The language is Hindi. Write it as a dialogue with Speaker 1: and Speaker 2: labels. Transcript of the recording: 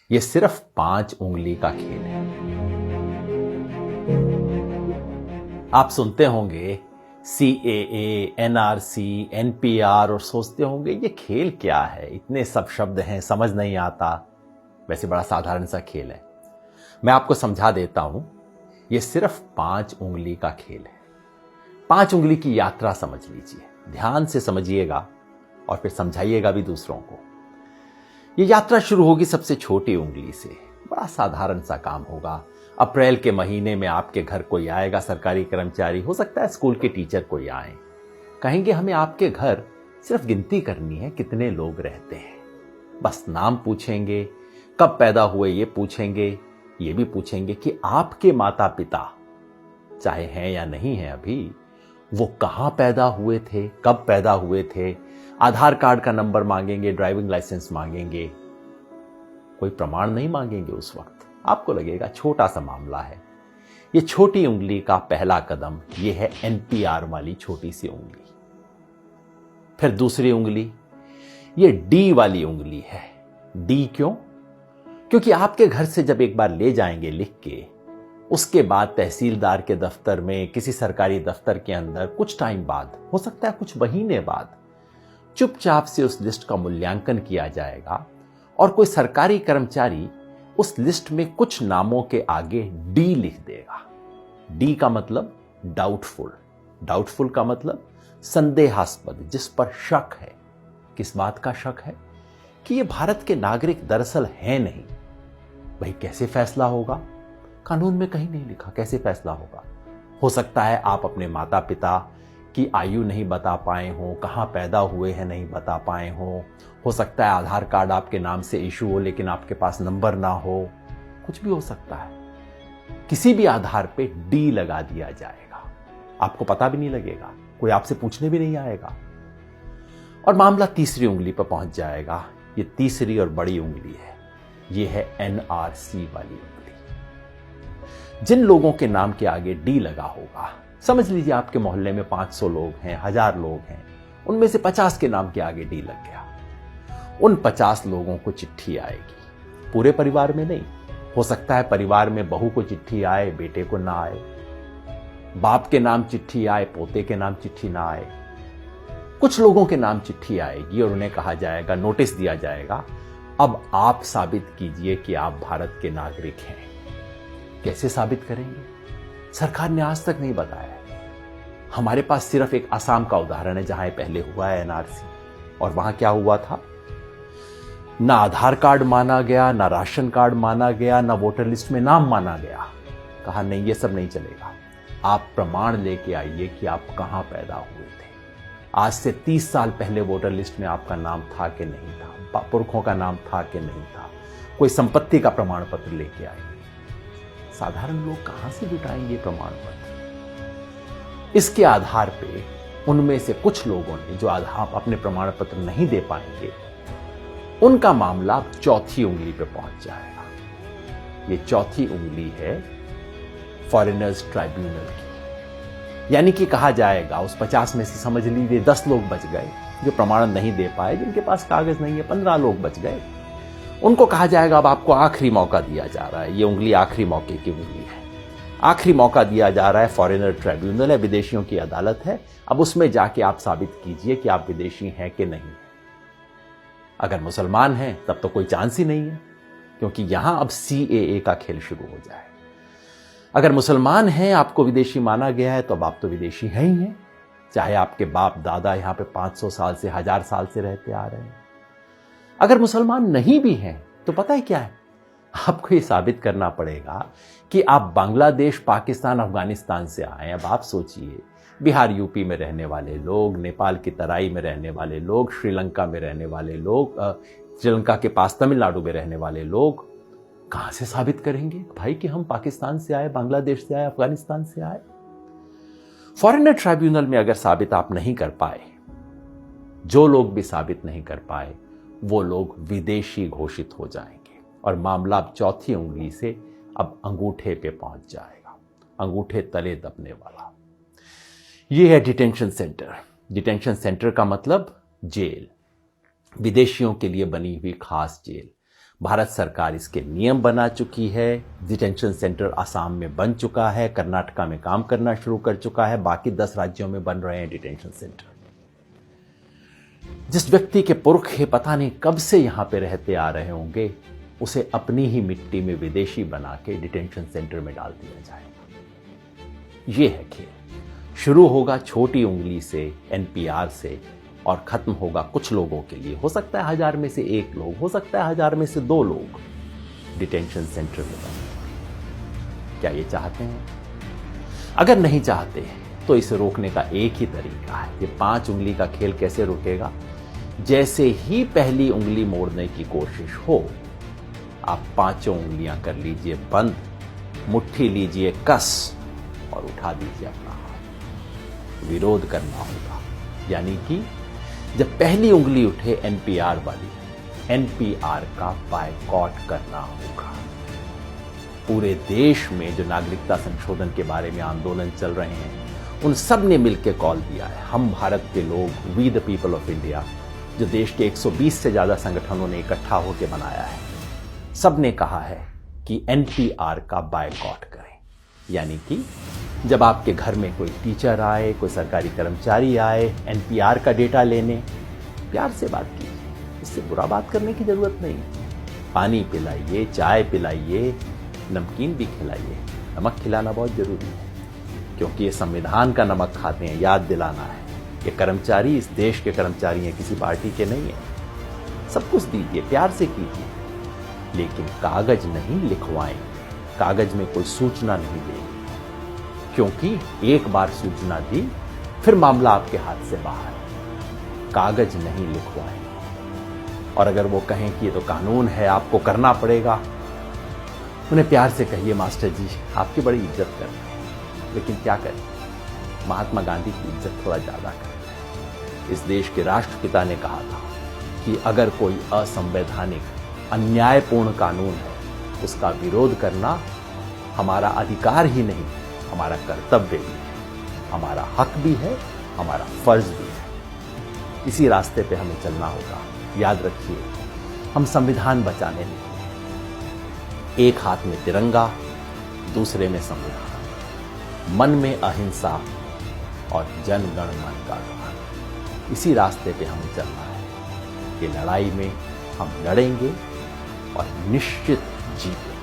Speaker 1: ये सिर्फ 5 उंगली का खेल है। आप सुनते होंगे CAA, NRC, NPR और सोचते होंगे ये खेल क्या है, इतने सब शब्द हैं, समझ नहीं आता। वैसे बड़ा साधारण सा खेल है। मैं आपको समझा देता हूं। ये सिर्फ 5 उंगली का खेल है। 5 उंगली की यात्रा समझ लीजिए, ध्यान से समझिएगा और फिर समझाइएगा भी दूसरों को। ये यात्रा शुरू होगी सबसे छोटी उंगली से। बड़ा साधारण सा काम होगा। अप्रैल के महीने में आपके घर कोई आएगा, सरकारी कर्मचारी, हो सकता है स्कूल के टीचर कोई आए, कहेंगे हमें आपके घर सिर्फ गिनती करनी है कितने लोग रहते हैं। बस नाम पूछेंगे, कब पैदा हुए ये पूछेंगे, ये भी पूछेंगे कि आपके माता पिता, चाहे हैं या नहीं है अभी, वो कहां पैदा हुए थे, कब पैदा हुए थे। आधार कार्ड का नंबर मांगेंगे, ड्राइविंग लाइसेंस मांगेंगे, कोई प्रमाण नहीं मांगेंगे। उस वक्त आपको लगेगा छोटा सा मामला है। ये छोटी उंगली का पहला कदम ये है NPR वाली छोटी सी उंगली। फिर दूसरी उंगली ये D वाली उंगली है। D क्यों? क्योंकि आपके घर से जब एक बार ले जाएंगे लिख के, उसके बाद तहसीलदार के दफ्तर में, किसी सरकारी दफ्तर के अंदर कुछ टाइम बाद, हो सकता है कुछ महीने बाद, चुपचाप से उस लिस्ट का मूल्यांकन किया जाएगा और कोई सरकारी कर्मचारी उस लिस्ट में कुछ नामों के आगे D लिख देगा। D का मतलब डाउटफुल। डाउटफुल का मतलब संदेहास्पद, जिस पर शक है। किस बात का शक है? कि ये भारत के नागरिक दरअसल हैं नहीं। भाई कैसे फैसला होगा? कानून में कहीं नहीं लिखा कैसे फैसला होगा। हो सकता है आप अपने माता पिता की आयु नहीं बता पाए हो, कहां पैदा हुए हैं नहीं बता पाए हो सकता है आधार कार्ड आपके नाम से इशू हो लेकिन आपके पास नंबर ना हो, कुछ भी हो सकता है। किसी भी आधार पे D लगा दिया जाएगा, आपको पता भी नहीं लगेगा, कोई आपसे पूछने भी नहीं आएगा और मामला तीसरी उंगली पर पहुंच जाएगा। ये तीसरी और बड़ी उंगली है, ये है NRC वाली उंगली। जिन लोगों के नाम के आगे D लगा होगा, समझ लीजिए आपके मोहल्ले में 500 लोग हैं, 1000 लोग हैं, उनमें से 50 के नाम के आगे D लग गया। उन 50 लोगों को चिट्ठी आएगी, पूरे परिवार में नहीं। हो सकता है परिवार में बहू को चिट्ठी आए, बेटे को ना आए, बाप के नाम चिट्ठी आए, पोते के नाम चिट्ठी ना आए। कुछ लोगों के नाम चिट्ठी आएगी और उन्हें कहा जाएगा, नोटिस दिया जाएगा, अब आप साबित कीजिए कि आप भारत के नागरिक हैं। कैसे साबित करेंगे? सरकार ने आज तक नहीं बताया। हमारे पास सिर्फ एक असम का उदाहरण है जहां पहले हुआ है NRC, और वहां क्या हुआ था? ना आधार कार्ड माना गया, ना राशन कार्ड माना गया, ना वोटर लिस्ट में नाम माना गया। कहा नहीं, ये सब नहीं चलेगा, आप प्रमाण लेके आइए कि आप कहां पैदा हुए थे। आज से 30 साल पहले वोटर लिस्ट में आपका नाम था कि नहीं था, पुरखों का नाम था कि नहीं था, कोई संपत्ति का प्रमाण पत्र लेके आइए। साधारण लोग कहां से जुटाएंगे प्रमाण पत्र? इसके आधार पे उनमें से कुछ लोगों ने जो आधार अपने प्रमाण पत्र नहीं दे पाएंगे, उनका मामला चौथी उंगली पे पहुंच जाएगा। ये चौथी उंगली है फॉरेनर्स ट्राइब्यूनल की। यानी कि कहा जाएगा उस 50 में से समझ लीजिए 10 लोग बच गए जो प्रमाण नहीं दे पाए, जिनके पास कागज नहीं है, 15 लोग बच गए। उनको कहा जाएगा अब आपको आखिरी मौका दिया जा रहा है। ये उंगली आखिरी मौके की उंगली है। आखिरी मौका दिया जा रहा है, फॉरेनर ट्राइब्यूनल है, विदेशियों की अदालत है। अब उसमें जाके आप साबित कीजिए कि आप विदेशी हैं कि नहीं। अगर मुसलमान हैं तब तो कोई चांस ही नहीं है, क्योंकि यहां अब CAA का खेल शुरू हो जाए। अगर मुसलमान हैं, आपको विदेशी माना गया है, तो अब आप तो विदेशी हैं ही हैं, चाहे आपके बाप दादा यहां पे 500 साल से 1000 साल से रहते आ रहे हैं। अगर मुसलमान नहीं भी हैं तो पता है क्या है, आपको ये साबित करना पड़ेगा कि आप बांग्लादेश, पाकिस्तान, अफगानिस्तान से आए। अब आप सोचिए, बिहार यूपी में रहने वाले लोग, नेपाल की तराई में रहने वाले लोग, श्रीलंका में रहने वाले लोग, श्रीलंका के पास तमिलनाडु में रहने वाले लोग कहां से साबित करेंगे भाई कि हम पाकिस्तान से आए, बांग्लादेश से आए, अफगानिस्तान से आए? फॉरेनर ट्राइब्यूनल में अगर साबित आप नहीं कर पाए, जो लोग भी साबित नहीं कर पाए, वो लोग विदेशी घोषित हो जाएंगे और मामला अब चौथी उंगली से अब अंगूठे पे पहुंच जाएगा, अंगूठे तले दबने वाला। ये है डिटेंशन सेंटर। डिटेंशन सेंटर का मतलब जेल, विदेशियों के लिए बनी हुई खास जेल। भारत सरकार इसके नियम बना चुकी है। डिटेंशन सेंटर आसाम में बन चुका है, कर्नाटका में काम करना शुरू कर चुका है, बाकी 10 राज्यों में बन रहे हैं डिटेंशन सेंटर। जिस व्यक्ति के पुरखे पता नहीं कब से यहां पे रहते आ रहे होंगे, उसे अपनी ही मिट्टी में विदेशी बना के डिटेंशन सेंटर में डाल दिया जाएगा। यह है खेल। शुरू होगा छोटी उंगली से, एनपीआर से, और खत्म होगा कुछ लोगों के लिए। हो सकता है 1000 में से 1 लोग, हो सकता है 1000 में से 2 लोग डिटेंशन सेंटर में बने। क्या ये चाहते हैं? अगर नहीं चाहते तो इसे रोकने का एक ही तरीका है। ये 5 उंगली का खेल कैसे रुकेगा? जैसे ही पहली उंगली मोड़ने की कोशिश हो, आप 5 उंगलियां कर लीजिए बंद, मुट्ठी लीजिए कस और उठा दीजिए अपना हाथ। विरोध करना होगा, यानी कि जब पहली उंगली उठे एनपीआर वाली, एनपीआर का बायकॉट करना होगा। पूरे देश में जो नागरिकता संशोधन के बारे में आंदोलन चल रहे हैं, उन सब ने मिलकर कॉल दिया है। हम भारत के लोग, we the people of India, जो देश के 120 से ज्यादा संगठनों ने इकट्ठा होकर बनाया है, सब ने कहा है कि एनपीआर का बायकॉट करें। यानी कि जब आपके घर में कोई टीचर आए, कोई सरकारी कर्मचारी आए एनपीआर का डेटा लेने, प्यार से बात कीजिए, इससे बुरा बात करने की जरूरत नहीं। पानी पिलाइए, चाय पिलाइए, नमकीन भी खिलाइए। नमक खिलाना बहुत जरूरी है, क्योंकि ये संविधान का नमक खाते हैं, याद दिलाना है। ये कर्मचारी इस देश के कर्मचारी हैं, किसी पार्टी के नहीं है। सब कुछ दीजिए, प्यार से कीजिए, लेकिन कागज नहीं लिखवाएं। कागज में कोई सूचना नहीं देंगे, क्योंकि एक बार सूचना दी फिर मामला आपके हाथ से बाहर है। कागज नहीं लिखवाएं। और अगर वो कहें कि ये तो कानून है, आपको करना पड़ेगा, उन्हें प्यार से कहिए, मास्टर जी आपकी बड़ी इज्जत करते हैं, लेकिन क्या करें, महात्मा गांधी की इज्जत थोड़ा ज्यादा करें। इस देश के राष्ट्रपिता ने कहा था कि अगर कोई असंवैधानिक, अन्यायपूर्ण कानून है, उसका विरोध करना हमारा अधिकार ही नहीं, हमारा कर्तव्य भी है, हमारा हक भी है, हमारा फर्ज भी है। इसी रास्ते पे हमें चलना होगा। याद रखिए, हम संविधान बचाने निकले। एक हाथ में तिरंगा, दूसरे में संविधान, मन में अहिंसा और जन गण मन का गान। इसी रास्ते पे हमें चलना है। ये लड़ाई में हम लड़ेंगे और निश्चित जीतेंगे।